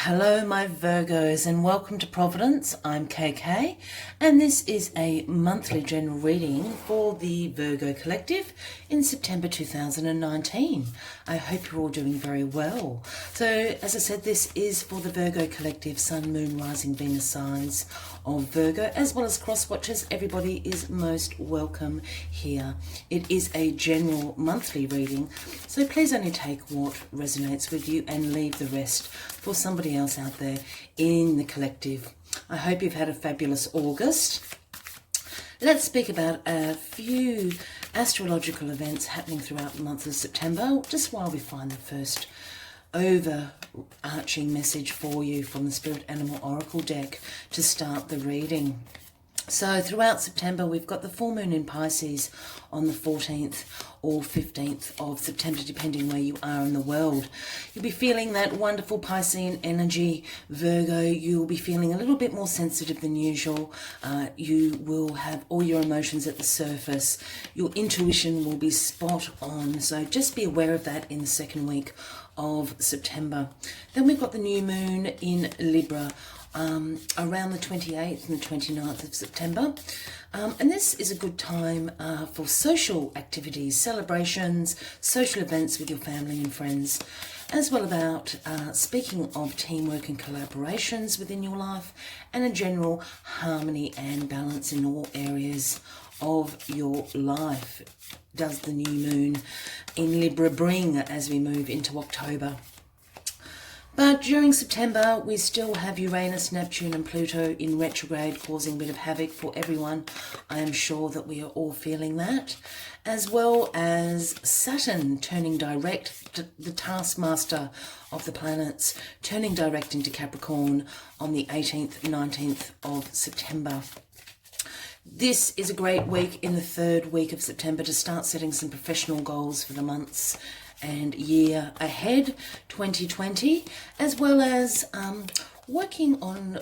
Hello my Virgos and welcome to Providence. I'm KK and this is a monthly general reading for the Virgo Collective in September 2019. I hope you're all doing very well. So as I said, this is for the Virgo Collective, Sun, Moon, Rising, Venus signs of Virgo, as well as cross watchers. Everybody is most welcome here. It is a general monthly reading, so please only take what resonates with you and leave the rest for somebody else out there in the collective. I hope you've had a fabulous August. Let's speak about a few astrological events happening throughout the month of September, just while we find the first overarching message for you from the Spirit Animal Oracle deck to start the reading. So throughout September, we've got the full moon in Pisces on the 14th or 15th of September, depending where you are in the world. You'll be feeling that wonderful Piscean energy, Virgo. You'll be feeling a little bit more sensitive than usual. You will have all your emotions at the surface. Your intuition will be spot on. So just be aware of that in the second week of September. Then we've got the new moon in Libra around the 28th and the 29th of September. And this is a good time for social activities, celebrations, social events with your family and friends, as well about speaking of teamwork and collaborations within your life and a general harmony and balance in all areas of your life. Does the new moon in Libra bring as we move into October? But during September, we still have Uranus, Neptune and Pluto in retrograde, causing a bit of havoc for everyone. I am sure that we are all feeling that. As well as Saturn turning direct, the taskmaster of the planets, turning direct into Capricorn on the 18th, 19th of September. This is a great week in the third week of September to start setting some professional goals for the months and year ahead, 2020, as well as working on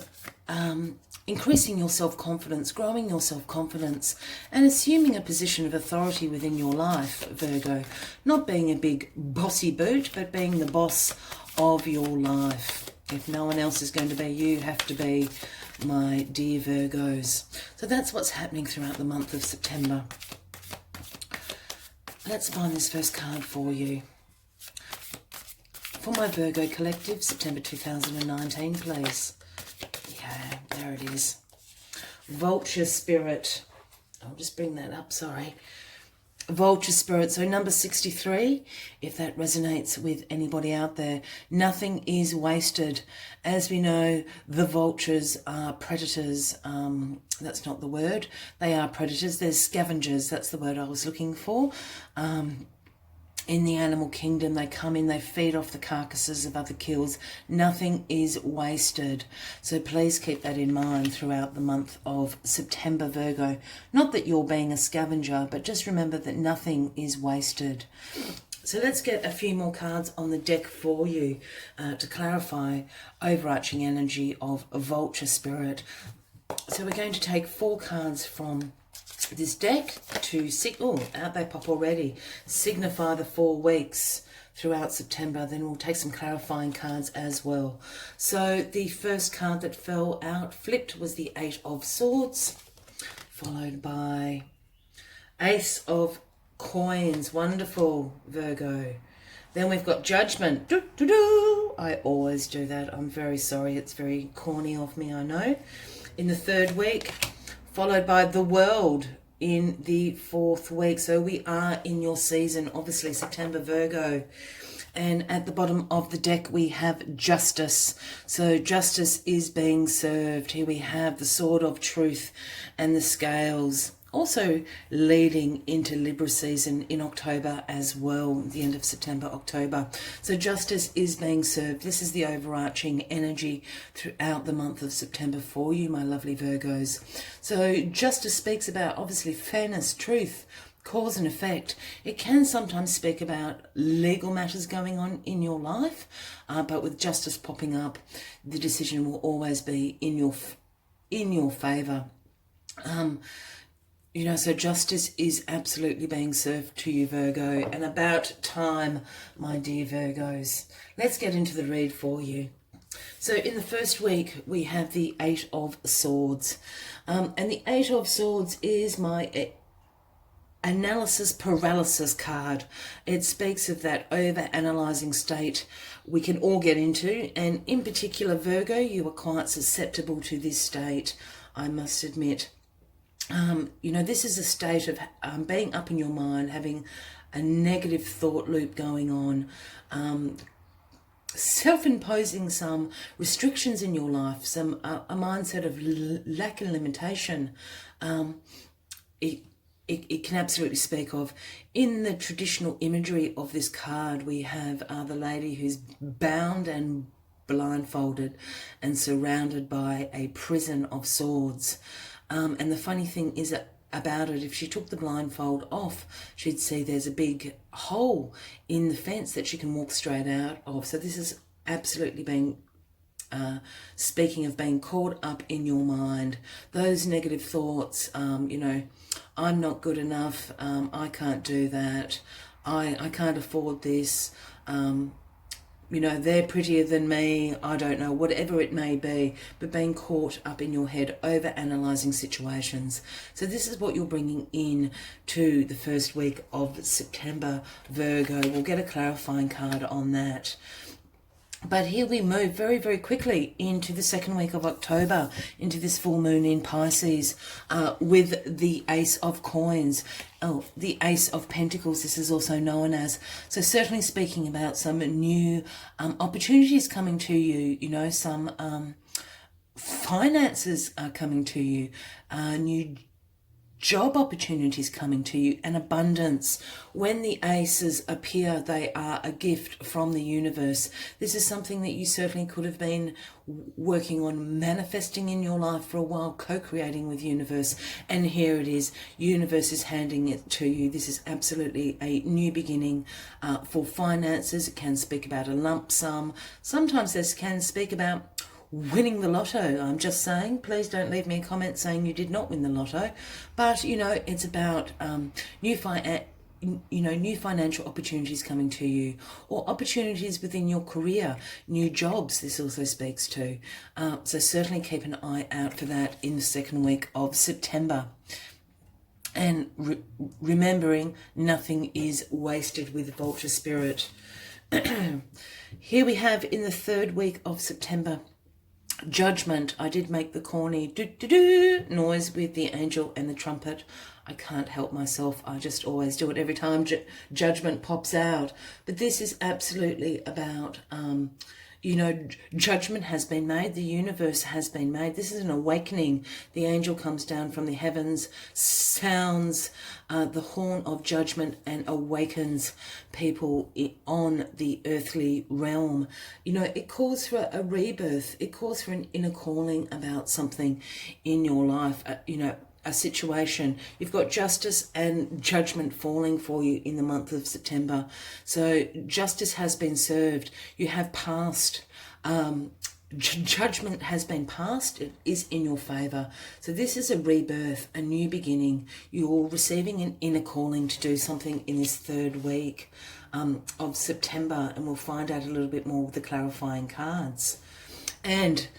increasing your self-confidence, growing your self-confidence, and assuming a position of authority within your life, Virgo. Not being a big bossy boot, but being the boss of your life. If no one else is going to be, you have to be, my dear Virgos. So that's what's happening throughout the month of September. Let's find this first card for you. For my Virgo Collective, September 2019, please. Yeah, there it is. Vulture Spirit. I'll just bring that up, sorry. Vulture Spirit, so number 63, if that resonates with anybody out there. Nothing is wasted. As we know, the vultures are predators. That's not the word. They are predators. They're scavengers. That's the word I was looking for. In the animal kingdom, they come in, they feed off the carcasses of other kills. Nothing is wasted. So please keep that in mind throughout the month of September, Virgo. Not that you're being a scavenger, but just remember that nothing is wasted. So let's get a few more cards on the deck for you to clarify overarching energy of a vulture spirit. So we're going to take 4 cards from this deck to out they pop already, signify the 4 weeks throughout September. Then we'll take some clarifying cards as well. So the first card that fell out flipped was the 8 of Swords, followed by Ace of Coins. Wonderful, Virgo. Then we've got Judgment. I always do that. I'm very sorry. It's very corny of me, I know. In the third week, followed by the World in the 4th week. So we are in your season, obviously, September, Virgo. And at the bottom of the deck, we have Justice. So justice is being served. Here we have the Sword of Truth and the Scales. Also leading into Libra season in October as well, the end of September, October. So justice is being served. This is the overarching energy throughout the month of September for you, my lovely Virgos. So justice speaks about, obviously, fairness, truth, cause and effect. It can sometimes speak about legal matters going on in your life, but with justice popping up, the decision will always be in your favour. You know, so justice is absolutely being served to you, Virgo, and about time, my dear Virgos. Let's get into the read for you. So in the first week, we have the Eight of Swords. And the Eight of Swords is my analysis paralysis card. It speaks of that over-analysing state we can all get into. And in particular, Virgo, you are quite susceptible to this state, I must admit. This is a state of being up in your mind, having a negative thought loop going on, self-imposing some restrictions in your life, a mindset of lack and limitation. It can absolutely speak of. In the traditional imagery of this card, we have the lady who's bound and blindfolded and surrounded by a prison of swords. And the funny thing is about it, if she took the blindfold off, she'd see there's a big hole in the fence that she can walk straight out of. So this is absolutely being speaking of being caught up in your mind, those negative thoughts, I'm not good enough, I can't do that, I can't afford this, they're prettier than me, I don't know, whatever it may be, but being caught up in your head, over-analysing situations. So this is what you're bringing in to the first week of September, Virgo. We'll get a clarifying card on that. But here we move very, very quickly into the second week of October, into this full moon in Pisces, with the Ace of Coins. Oh, the Ace of Pentacles, this is also known as. So certainly speaking about some new opportunities coming to you, some finances are coming to you, new job opportunities coming to you, and abundance. When the aces appear, they are a gift from the universe. This is something that you certainly could have been working on manifesting in your life for a while, co-creating with universe, and here it is. Universe is handing it to you. This is absolutely a new beginning for finances. It can speak about a lump sum. Sometimes this can speak about winning the lotto. I'm just saying, please don't leave me a comment saying you did not win the lotto, but it's about new financial opportunities coming to you, or opportunities within your career, new jobs this also speaks to. So certainly keep an eye out for that in the second week of September. And remembering nothing is wasted with Vulture Spirit. Here we have in the third week of September, Judgment. I did make the corny do-do-do noise with the angel and the trumpet. I can't help myself. I just always do it every time Judgment pops out. But this is absolutely about, judgment has been made. The universe has been made. This is an awakening. The angel comes down from the heavens, sounds the horn of judgment, and awakens people on the earthly realm. It calls for a rebirth. It calls for an inner calling about something in your life, a situation. You've got justice and judgment falling for you in the month of September. So justice has been served. You have passed. Judgment has been passed. It is in your favour. So this is a rebirth, a new beginning. You're receiving an inner calling to do something in this third week of September, and we'll find out a little bit more with the clarifying cards. And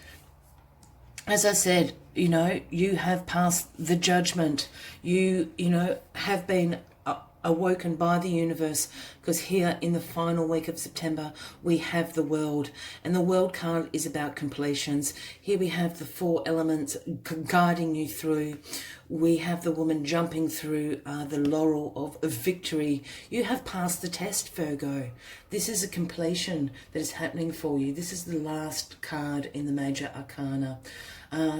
as I said, you have passed the judgment. You have been awoken by the universe, because here in the final week of September we have the World, and the World card is about completions. Here we have the four elements guiding you through. We have the woman jumping through the laurel of victory. You have passed the test, Virgo. This is a completion that is happening for you. This is the last card in the major arcana.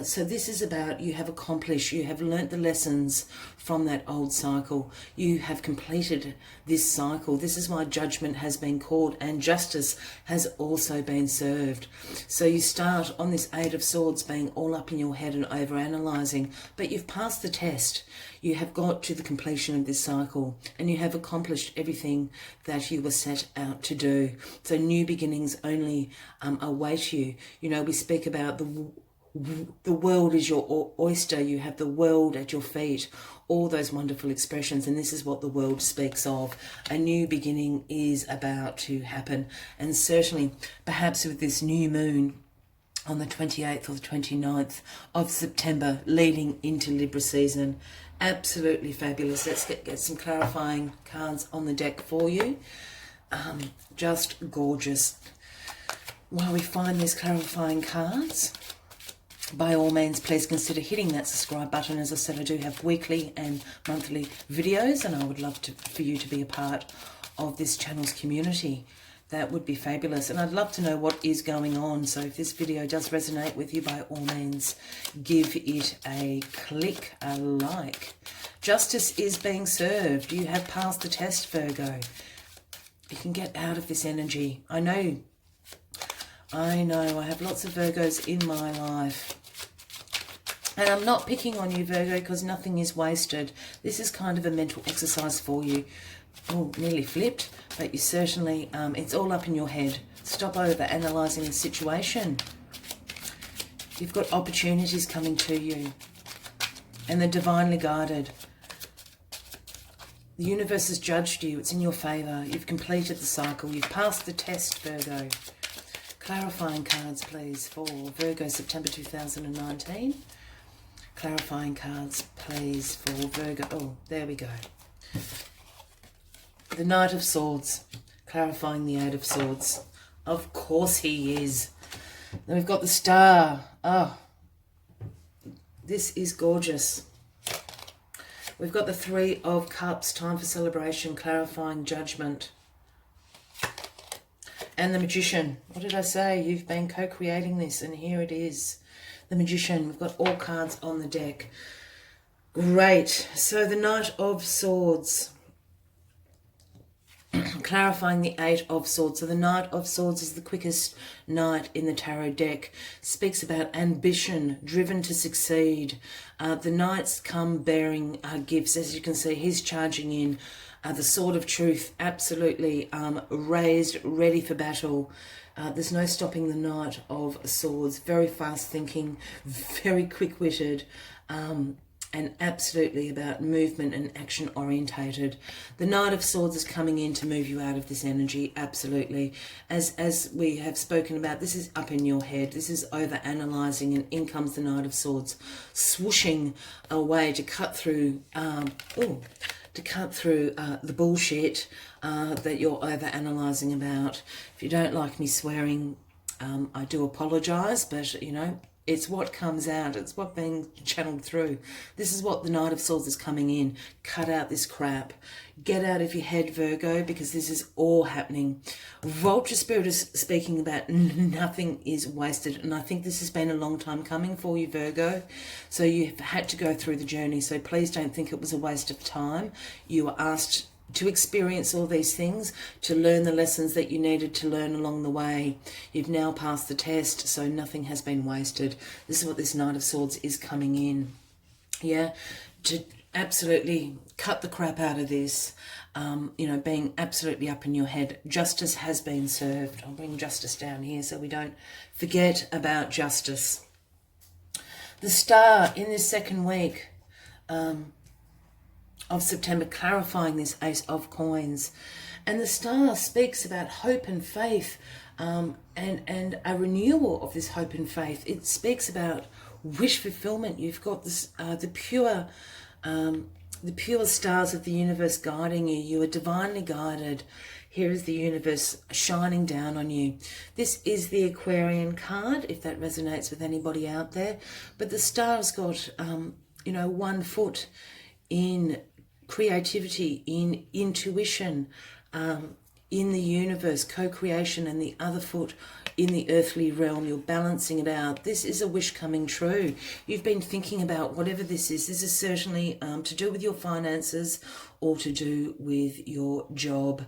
So this is about, you have accomplished, you have learnt the lessons from that old cycle. You have completed this cycle. This is why judgment has been called, and justice has also been served. So you start on this Eight of Swords being all up in your head and over-analysing, but you've passed the test. You have got to the completion of this cycle, and you have accomplished everything that you were set out to do. So new beginnings only await you. We speak about the world is your oyster. You have the world at your feet, all those wonderful expressions, and this is what the world speaks of. A new beginning is about to happen, and certainly perhaps with this new moon on the 28th or the 29th of September, leading into Libra season. Absolutely fabulous. Let's get some clarifying cards on the deck for you. Just gorgeous. While we find these clarifying cards, by all means, please consider hitting that subscribe button. As I said, I do have weekly and monthly videos, and I would love for you to be a part of this channel's community. That would be fabulous. And I'd love to know what is going on. So if this video does resonate with you, by all means, give it a click, a like. Justice is being served. You have passed the test, Virgo. You can get out of this energy. I know. I have lots of Virgos in my life. And I'm not picking on you, Virgo, because nothing is wasted. This is kind of a mental exercise for you. Oh, nearly flipped. But you certainly, it's all up in your head. Stop over-analysing the situation. You've got opportunities coming to you. And they're divinely guided. The universe has judged you. It's in your favour. You've completed the cycle. You've passed the test, Virgo. Clarifying cards, please, for Virgo September 2019. Clarifying cards, please, for Virgo. Oh, there we go. The Knight of Swords. Clarifying the Eight of Swords. Of course he is. Then we've got the Star. Oh, this is gorgeous. We've got the Three of Cups. Time for celebration. Clarifying judgment. And the Magician. What did I say? You've been co-creating this, and here it is. The Magician. We've got all cards on the deck. Great. So the Knight of Swords. Clarifying the Eight of Swords. So the Knight of Swords is the quickest knight in the tarot deck. Speaks about ambition, driven to succeed. The knights come bearing gifts. As you can see, he's charging in. The Sword of Truth, absolutely raised, ready for battle. There's no stopping the Knight of Swords. Very fast thinking, very quick-witted, and absolutely about movement and action orientated. The Knight of Swords is coming in to move you out of this energy, absolutely. As we have spoken about, this is up in your head. This is over-analysing, and in comes the Knight of Swords, swooshing away to cut through, the bullshit that you're over-analysing about. If you don't like me swearing, I do apologise, but, you know, it's what comes out. It's what being channeled through. This is what the Knight of Swords is coming in. Cut out this crap. Get out of your head, Virgo, because this is all happening. Vulture Spirit is speaking about nothing is wasted, and I think this has been a long time coming for you, Virgo. So you've had to go through the journey, so please don't think it was a waste of time. You were asked to experience all these things, to learn the lessons that you needed to learn along the way. You've now passed the test, so nothing has been wasted. This is what this Knight of Swords is coming in. Yeah, to absolutely cut the crap out of this, you know, being absolutely up in your head. Justice has been served. I'll bring justice down here so we don't forget about justice. The Star in this second week of September, clarifying this Ace of Coins. And the Star speaks about hope and faith, and a renewal of this hope and faith. It speaks about wish fulfillment. You've got this the pure stars of the universe guiding you. You are divinely guided. Here is the universe shining down on you. This is the Aquarian card, if that resonates with anybody out there. But the Star's got, you know, 1 foot in creativity, in intuition, in the universe, co-creation, and the other foot in the earthly realm. You're balancing it out. This is a wish coming true. You've been thinking about whatever this is. This is certainly to do with your finances or to do with your job.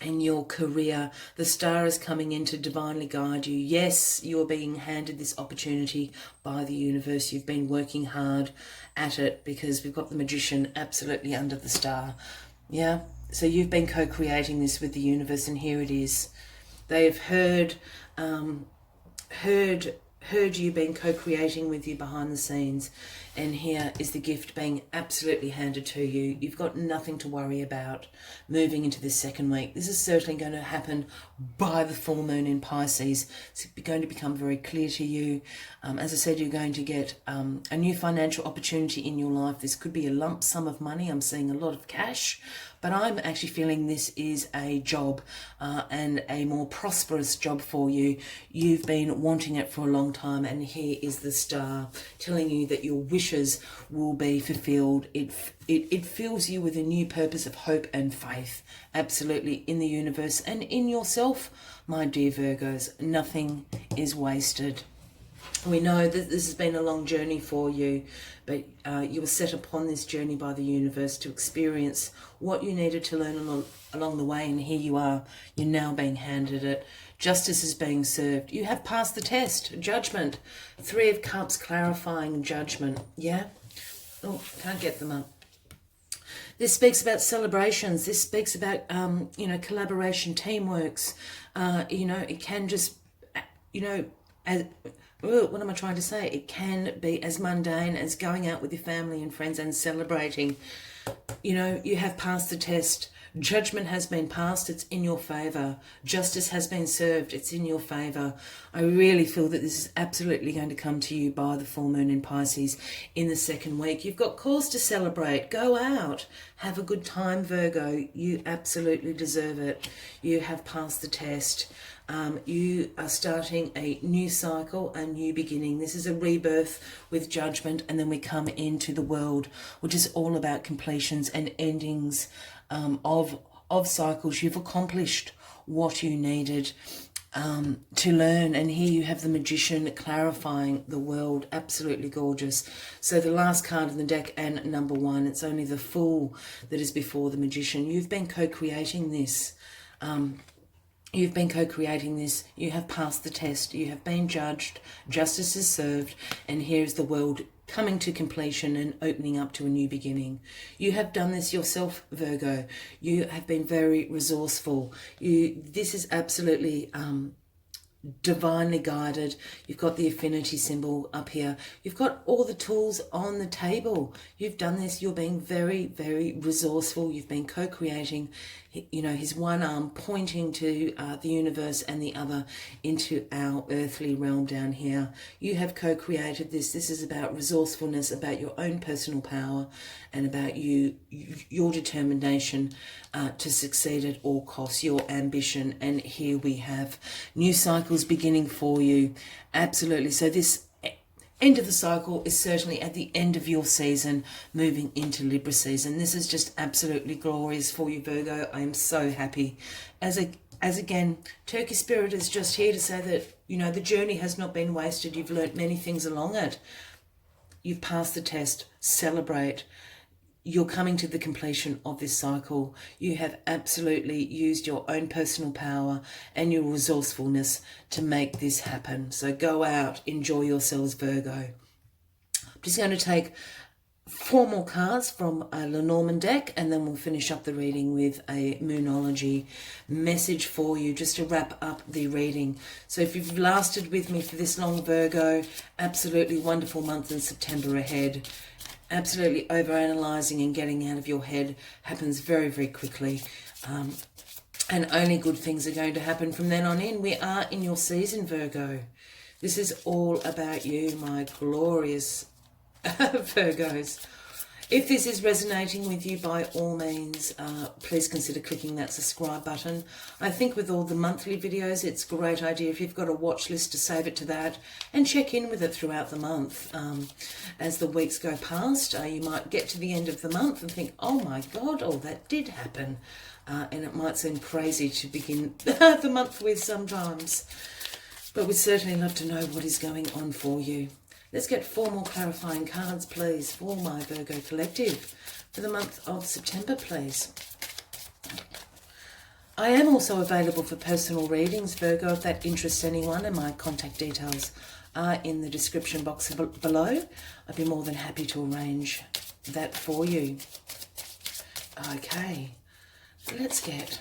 In your career. The Star is coming in to divinely guide you. Yes, you're being handed this opportunity by the universe. You've been working hard at it, because we've got the Magician absolutely under the Star. Yeah, so you've been co-creating this with the universe, and here it is. They have heard you been co-creating with you behind the scenes. And here is the gift being absolutely handed to you. You've got nothing to worry about moving into this second week. This is certainly going to happen by the full moon in Pisces. It's going to become very clear to you. As I said, you're going to get a new financial opportunity in your life. This could be a lump sum of money. I'm seeing a lot of cash, but I'm actually feeling this is a job and a more prosperous job for you. You've been wanting it for a long time, and here is the star telling you that your wishes will be fulfilled. It fills you with a new purpose of hope and faith, absolutely, in the universe and in yourself, my dear Virgos. Nothing is wasted. We know that this has been a long journey for you, but you were set upon this journey by the universe to experience what you needed to learn along the way, and here you are. You're now being handed it. Justice is being served. You have passed the test. Judgment. 3 of Cups, clarifying judgment. Yeah? Oh, can't get them up. This speaks about celebrations. This speaks about, collaboration, teamworks. It can just, what am I trying to say? It can be as mundane as going out with your family and friends and celebrating. You have passed the test. Judgment has been passed. It's in your favour. Justice has been served. It's in your favour. I really feel that this is absolutely going to come to you by the full moon in Pisces in the second week. You've got cause to celebrate. Go out. Have a good time, Virgo. You absolutely deserve it. You have passed the test. You are starting a new cycle, a new beginning. This is a rebirth with judgment, and then we come into the world, which is all about completions and endings of cycles. You've accomplished what you needed to learn, and here you have the Magician clarifying the world. Absolutely gorgeous. So the last card in the deck and number 1, it's only the Fool that is before the Magician. You've been co-creating this. You've been co-creating this. You have passed the test. You have been judged. Justice is served. And here's the world coming to completion and opening up to a new beginning. You have done this yourself, Virgo. You have been very resourceful. This is absolutely divinely guided. You've got the affinity symbol up here. You've got all the tools on the table. You've done this. You're being very, very resourceful. You've been co-creating, his one arm pointing to the universe and the other into our earthly realm down here. You have co-created this. This is about resourcefulness, about your own personal power, and about your determination to succeed at all costs, your ambition. And here we have new cycles beginning for you. Absolutely. So this end of the cycle is certainly at the end of your season, moving into Libra season. This is just absolutely glorious for you, Virgo. I am so happy. As again, Turkey Spirit is just here to say that, the journey has not been wasted. You've learnt many things along it. You've passed the test. Celebrate. You're coming to the completion of this cycle. You have absolutely used your own personal power and your resourcefulness to make this happen. So go out, enjoy yourselves, Virgo. I'm just going to take 4 more cards from a Lenormand deck, and then we'll finish up the reading with a Moonology message for you, just to wrap up the reading. So if you've lasted with me for this long, Virgo, absolutely wonderful month in September ahead. Absolutely overanalyzing and getting out of your head happens very, very quickly. And only good things are going to happen from then on in. We are in your season, Virgo. This is all about you, my glorious Virgos. If this is resonating with you, by all means, please consider clicking that subscribe button. I think with all the monthly videos, it's a great idea if you've got a watch list to save it to that and check in with it throughout the month. As the weeks go past, you might get to the end of the month and think, oh my God, that did happen. And it might seem crazy to begin the month with sometimes. But we'd certainly love to know what is going on for you. Let's get 4 more clarifying cards, please, for my Virgo collective for the month of September, please. I am also available for personal readings, Virgo, if that interests anyone, and my contact details are in the description box below. I'd be more than happy to arrange that for you. Okay, let's get...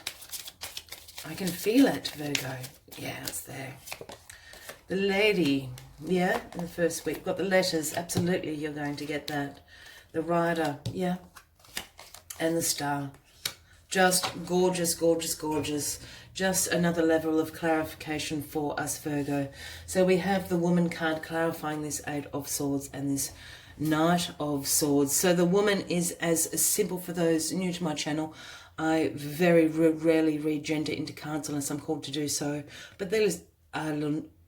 I can feel it, Virgo. Yeah, it's there. The Lady... Yeah, in the first week. Got the letters. Absolutely, you're going to get that. The Rider, yeah. And the Star. Just gorgeous, gorgeous, gorgeous. Just another level of clarification for us, Virgo. So we have the Woman card clarifying this Eight of Swords and this Knight of Swords. So the Woman is as simple for those new to my channel. I very rarely read gender into cards unless I'm called to do so. But there's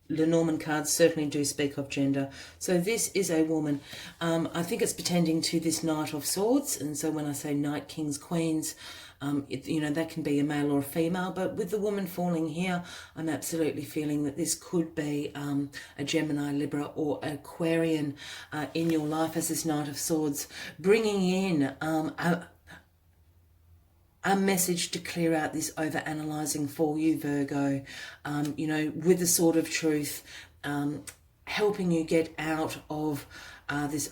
Lenormand cards certainly do speak of gender. So this is a woman. I think it's pretending to this Knight of Swords. And so when I say Knight, Kings, Queens, you know, that can be a male or a female. But with the woman falling here, I'm absolutely feeling that this could be a Gemini, Libra or Aquarian in your life as this Knight of Swords, bringing in a message to clear out this over-analysing for you, Virgo, you know, with the Sword of Truth, helping you get out of this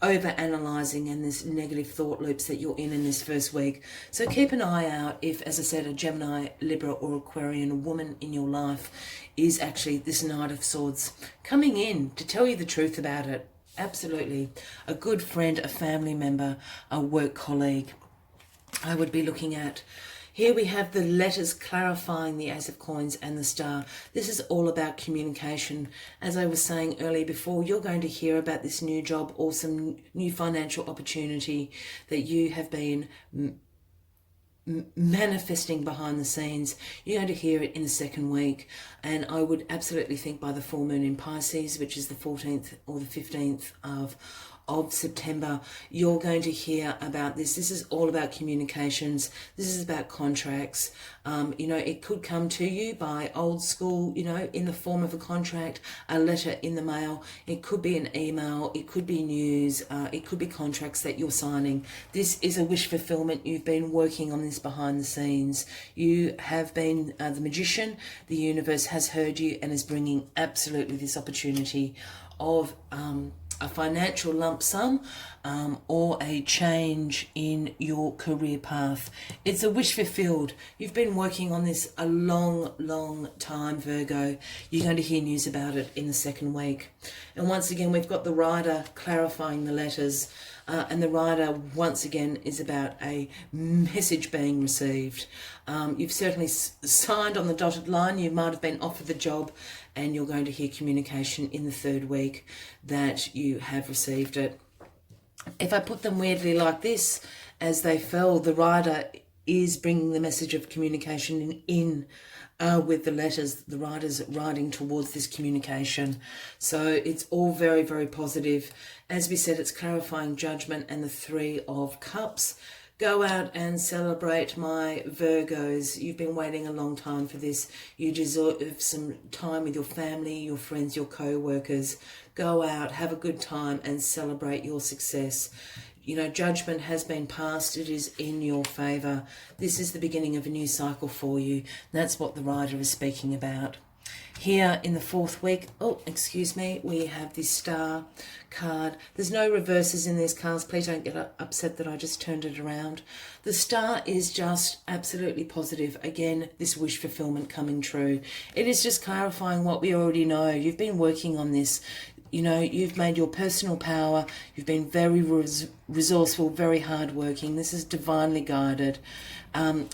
over-analysing and this negative thought loops that you're in this first week. So keep an eye out if, as I said, a Gemini, Libra or Aquarian woman in your life is actually this Knight of Swords coming in to tell you the truth about it. Absolutely. A good friend, a family member, a work colleague, I would be looking at. Here we have the letters clarifying the Ace of Coins and the Star. This is all about communication. As I was saying earlier before, you're going to hear about this new job or some new financial opportunity that you have been manifesting behind the scenes. You're going to hear it in the second week, and I would absolutely think by the full moon in Pisces, which is the 14th or the 15th of September, you're going to hear about this. This is all about communications. This is about contracts. You know, it could come to you by old school, you know, in the form of a contract, a letter in the mail. It could be an email. It could be news. It could be contracts that you're signing. This is a wish fulfillment. You've been working on this behind the scenes. You have been the magician. The universe has heard you and is bringing absolutely this opportunity of a financial lump sum or a change in your career path. It's a wish fulfilled. You've been working on this a long time, Virgo. You're going to hear news about it in the second week. And once again, we've got the Rider clarifying the letters. And the Rider, once again, is about a message being received. You've certainly signed on the dotted line. You might have been offered the job, and you're going to hear communication in the third week that you have received it. If I put them weirdly like this, as they fell, the Rider is bringing the message of communication in with the letters. The Rider's riding towards this communication. So it's all very, very positive. As we said, it's clarifying Judgment and the Three of Cups. Go out and celebrate, my Virgos. You've been waiting a long time for this. You deserve some time with your family, your friends, your co-workers. Go out, have a good time and celebrate your success. You know, Judgment has been passed. It is in your favour. This is the beginning of a new cycle for you. That's what the Rider is speaking about. Here in the fourth week, oh, excuse me, we have this Star card. There's no reverses in these cards. Please don't get upset that I just turned it around. The Star is just absolutely positive. Again, this wish fulfillment coming true. It is just clarifying what we already know. You've been working on this. You know, you've made your personal power. You've been very resourceful, very hardworking. This is divinely guided.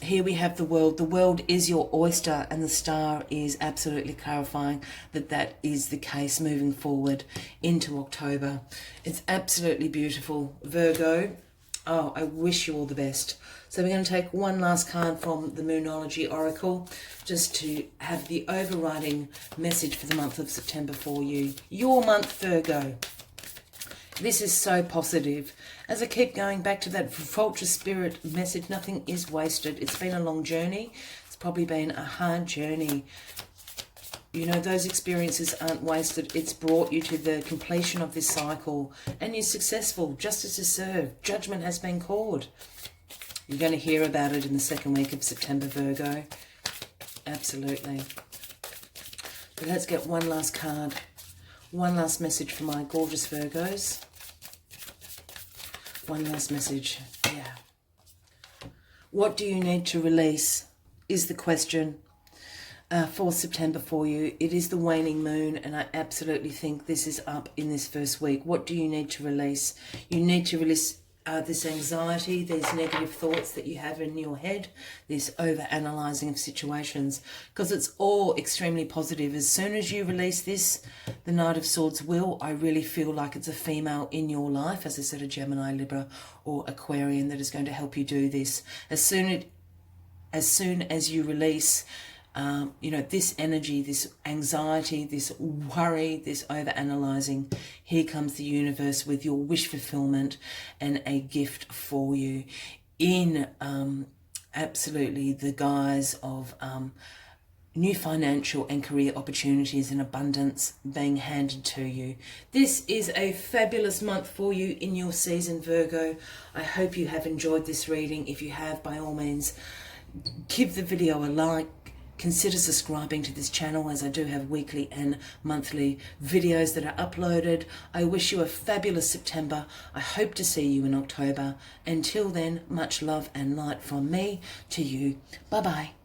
Here we have the World. The World is your oyster, and the Star is absolutely clarifying that that is the case moving forward into October. It's absolutely beautiful, Virgo. Oh, I wish you all the best. So we're going to take one last card from the Moonology Oracle just to have the overriding message for the month of September for you. Your month, Virgo. This is so positive. As I keep going back to that vulture spirit message, nothing is wasted. It's been a long journey. It's probably been a hard journey. You know, those experiences aren't wasted. It's brought you to the completion of this cycle, and you're successful. Justice is served. Judgment has been called. You're going to hear about it in the second week of September, Virgo. Absolutely. But let's get one last card. One last message for my gorgeous Virgos. One last message. Yeah. What do you need to release is the question. for September for you. It is the waning moon, and I absolutely think this is up in this first week. What do you need to release? You need to release this anxiety, these negative thoughts that you have in your head, this over-analysing of situations, because it's all extremely positive. As soon as you release this, the Knight of Swords I really feel like it's a female in your life, as I said, a Gemini, Libra or Aquarian, that is going to help you do this. As soon as you release this energy, this anxiety, this worry, this over-analysing, here comes the universe with your wish fulfillment and a gift for you in absolutely the guise of new financial and career opportunities and abundance being handed to you. This is a fabulous month for you in your season, Virgo. I hope you have enjoyed this reading. If you have, by all means, give the video a like. Consider subscribing to this channel, as I do have weekly and monthly videos that are uploaded. I wish you a fabulous September. I hope to see you in October. Until then, much love and light from me to you. Bye-bye.